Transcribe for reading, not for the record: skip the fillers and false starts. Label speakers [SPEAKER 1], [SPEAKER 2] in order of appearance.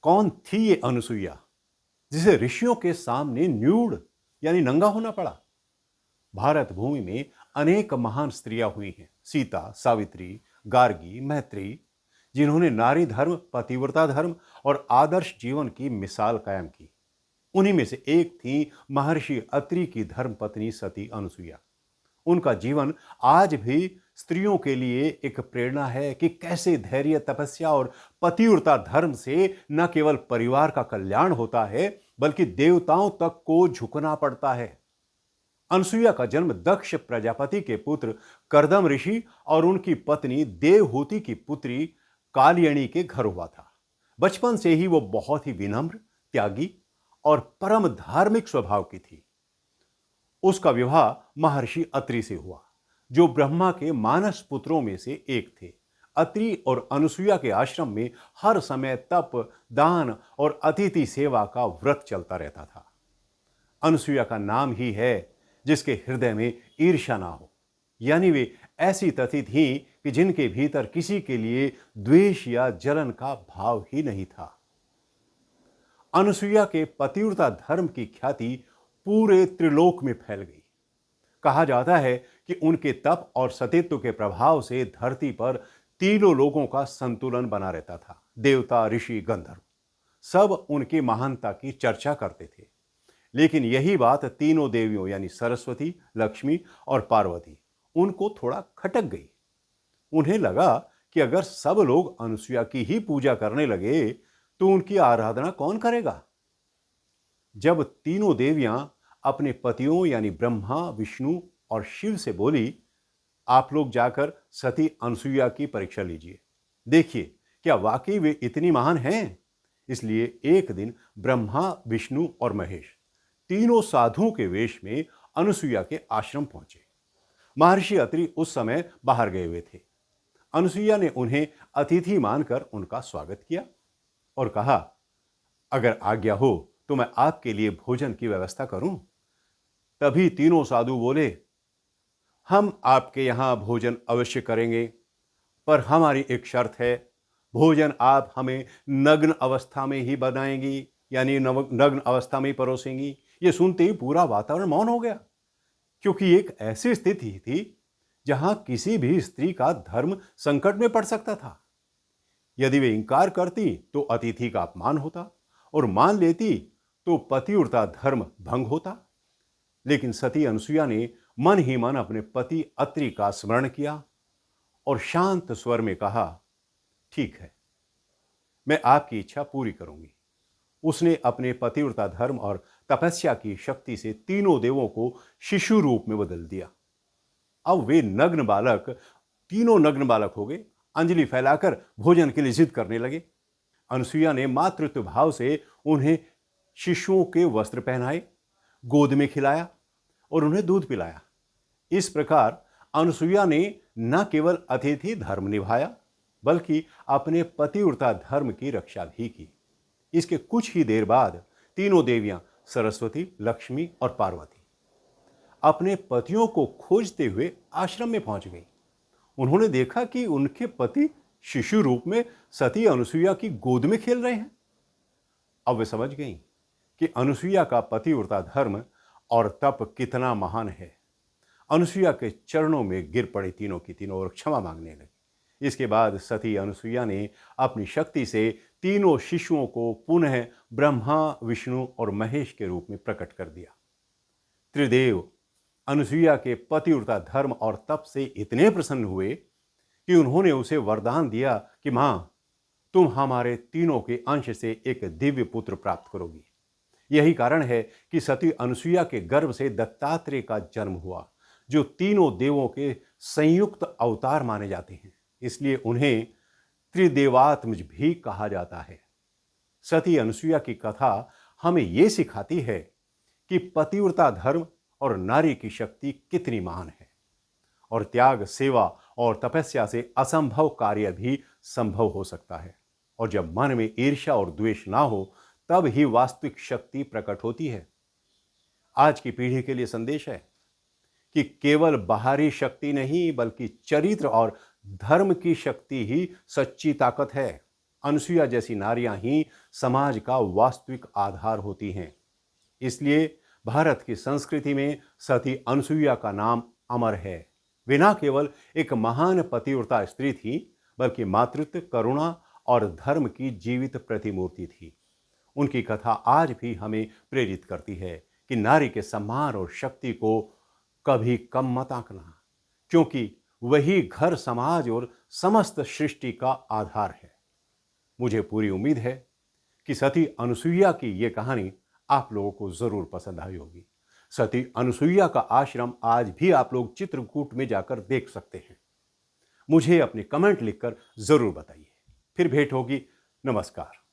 [SPEAKER 1] कौन थी ये अनुसुईया जिसे ऋषियों के सामने न्यूड यानी नंगा होना पड़ा? भारत भूमि में अनेक महान स्त्रियां हुई हैं, सीता, सावित्री, गार्गी, मैत्री, जिन्होंने नारी धर्म, पतिव्रता धर्म और आदर्श जीवन की मिसाल कायम की। उन्हीं में से एक थी महर्षि अत्रि की धर्मपत्नी सती अनुसुईया। उनका जीवन आज भी स्त्रियों के लिए एक प्रेरणा है कि कैसे धैर्य, तपस्या और पतिव्रता धर्म से न केवल परिवार का कल्याण होता है, बल्कि देवताओं तक को झुकना पड़ता है। अनुसुईया का जन्म दक्ष प्रजापति के पुत्र करदम ऋषि और उनकी पत्नी देवहूति की पुत्री कालियणी के घर हुआ था। बचपन से ही वो बहुत ही विनम्र, त्यागी और परम धार्मिक स्वभाव की थी। उसका विवाह महर्षि अत्रि से हुआ, जो ब्रह्मा के मानस पुत्रों में से एक थे। अत्रि और अनुसुईया के आश्रम में हर समय तप, दान और अतिथि सेवा का व्रत चलता रहता था। अनुसुईया का नाम ही है जिसके हृदय में ईर्ष्या ना हो, यानी वे ऐसी तति थीं कि जिनके भीतर किसी के लिए द्वेष या जलन का भाव ही नहीं था। अनुसुईया के पतिव्रता धर्म की ख्याति पूरे त्रिलोक में फैल गई। कहा जाता है कि उनके तप और सतीत्व के प्रभाव से धरती पर तीनों लोगों का संतुलन बना रहता था। देवता, ऋषि, गंधर्व सब उनकी महानता की चर्चा करते थे। लेकिन यही बात तीनों देवियों यानी सरस्वती, लक्ष्मी और पार्वती उनको थोड़ा खटक गई। उन्हें लगा कि अगर सब लोग अनुसुईया की ही पूजा करने लगे तो उनकी आराधना कौन करेगा। जब तीनों देवियां अपने पतियों यानी ब्रह्मा, विष्णु और शिव से बोली, आप लोग जाकर सती अनुसुईया की परीक्षा लीजिए, देखिए क्या वाकई वे इतनी महान हैं। इसलिए एक दिन ब्रह्मा, विष्णु और महेश तीनों साधुओं के वेश में अनुसुईया के आश्रम पहुंचे। महर्षि अत्रि उस समय बाहर गए हुए थे। अनुसुईया ने उन्हें अतिथि मानकर उनका स्वागत किया और कहा, अगर आज्ञा हो तो मैं आपके लिए भोजन की व्यवस्था करूं। तभी तीनों साधु बोले, हम आपके यहां भोजन अवश्य करेंगे, पर हमारी एक शर्त है, भोजन आप हमें नग्न अवस्था में ही बनाएंगी, यानी नग्न अवस्था में ही परोसेंगी। ये सुनते ही पूरा वातावरण मौन हो गया, क्योंकि एक ऐसी स्थिति थी जहां किसी भी स्त्री का धर्म संकट में पड़ सकता था। यदि वे इंकार करती तो अतिथि का अपमान होता और मान लेती तो पतिव्रता धर्म भंग होता। लेकिन सती अनुसुईया ने मन ही मन अपने पति अत्रि का स्मरण किया और शांत स्वर में कहा, ठीक है, मैं आपकी इच्छा पूरी करूंगी। उसने अपने पतिव्रता धर्म और तपस्या की शक्ति से तीनों देवों को शिशु रूप में बदल दिया। अब वे तीनों नग्न बालक हो गए, अंजलि फैलाकर भोजन के लिए जिद करने लगे। अनुसुईया ने मातृत्व भाव से उन्हें शिशुओं के वस्त्र पहनाए, गोद में खिलाया और उन्हें दूध पिलाया। इस प्रकार अनुसुईया ने न केवल अतिथि धर्म निभाया, बल्कि अपने पतिव्रता धर्म की रक्षा भी की। इसके कुछ ही देर बाद तीनों देवियां सरस्वती, लक्ष्मी और पार्वती अपने पतियों को खोजते हुए आश्रम में पहुंच गई। उन्होंने देखा कि उनके पति शिशु रूप में सती अनुसुईया की गोद में खेल रहे हैं। अब वे समझ गईं कि अनुसुईया का पतिव्रता धर्म और तप कितना महान है। अनुसुईया के चरणों में गिर पड़े तीनों की तीनों और क्षमा मांगने लगी। इसके बाद सती अनुसुईया ने अपनी शक्ति से तीनों शिशुओं को पुनः ब्रह्मा, विष्णु और महेश के रूप में प्रकट कर दिया। त्रिदेव अनुसुईया के पतिव्रता धर्म और तप से इतने प्रसन्न हुए कि उन्होंने उसे वरदान दिया कि मां, तुम हमारे तीनों के अंश से एक दिव्य पुत्र प्राप्त करोगी। यही कारण है कि सती अनुसुईया के गर्भ से दत्तात्रेय का जन्म हुआ, जो तीनों देवों के संयुक्त अवतार माने जाते हैं। इसलिए उन्हें त्रिदेवात्मज भी कहा जाता है। सती अनुसुईया की कथा हमें यह सिखाती है कि पतिव्रता धर्म और नारी की शक्ति कितनी महान है, और त्याग, सेवा और तपस्या से असंभव कार्य भी संभव हो सकता है। और जब मन में ईर्ष्या और द्वेष ना हो, तब ही वास्तविक शक्ति प्रकट होती है। आज की पीढ़ी के लिए संदेश है कि केवल बाहरी शक्ति नहीं, बल्कि चरित्र और धर्म की शक्ति ही सच्ची ताकत है। अनुसुईया जैसी नारियां ही समाज का वास्तविक आधार होती हैं। इसलिए भारत की संस्कृति में सती अनुसुईया का नाम अमर है। वे न केवल एक महान पतिव्रता स्त्री थी, बल्कि मातृत्व, करुणा और धर्म की जीवित प्रतिमूर्ति थी। उनकी कथा आज भी हमें प्रेरित करती है कि नारी के सम्मान और शक्ति को कभी कम मत आंकना, क्योंकि वही घर, समाज और समस्त सृष्टि का आधार है। मुझे पूरी उम्मीद है कि सती अनुसुईया की यह कहानी आप लोगों को जरूर पसंद आई होगी। सती अनुसुईया का आश्रम आज भी आप लोग चित्रकूट में जाकर देख सकते हैं। मुझे अपने कमेंट लिखकर जरूर बताइए। फिर भेंट होगी। नमस्कार।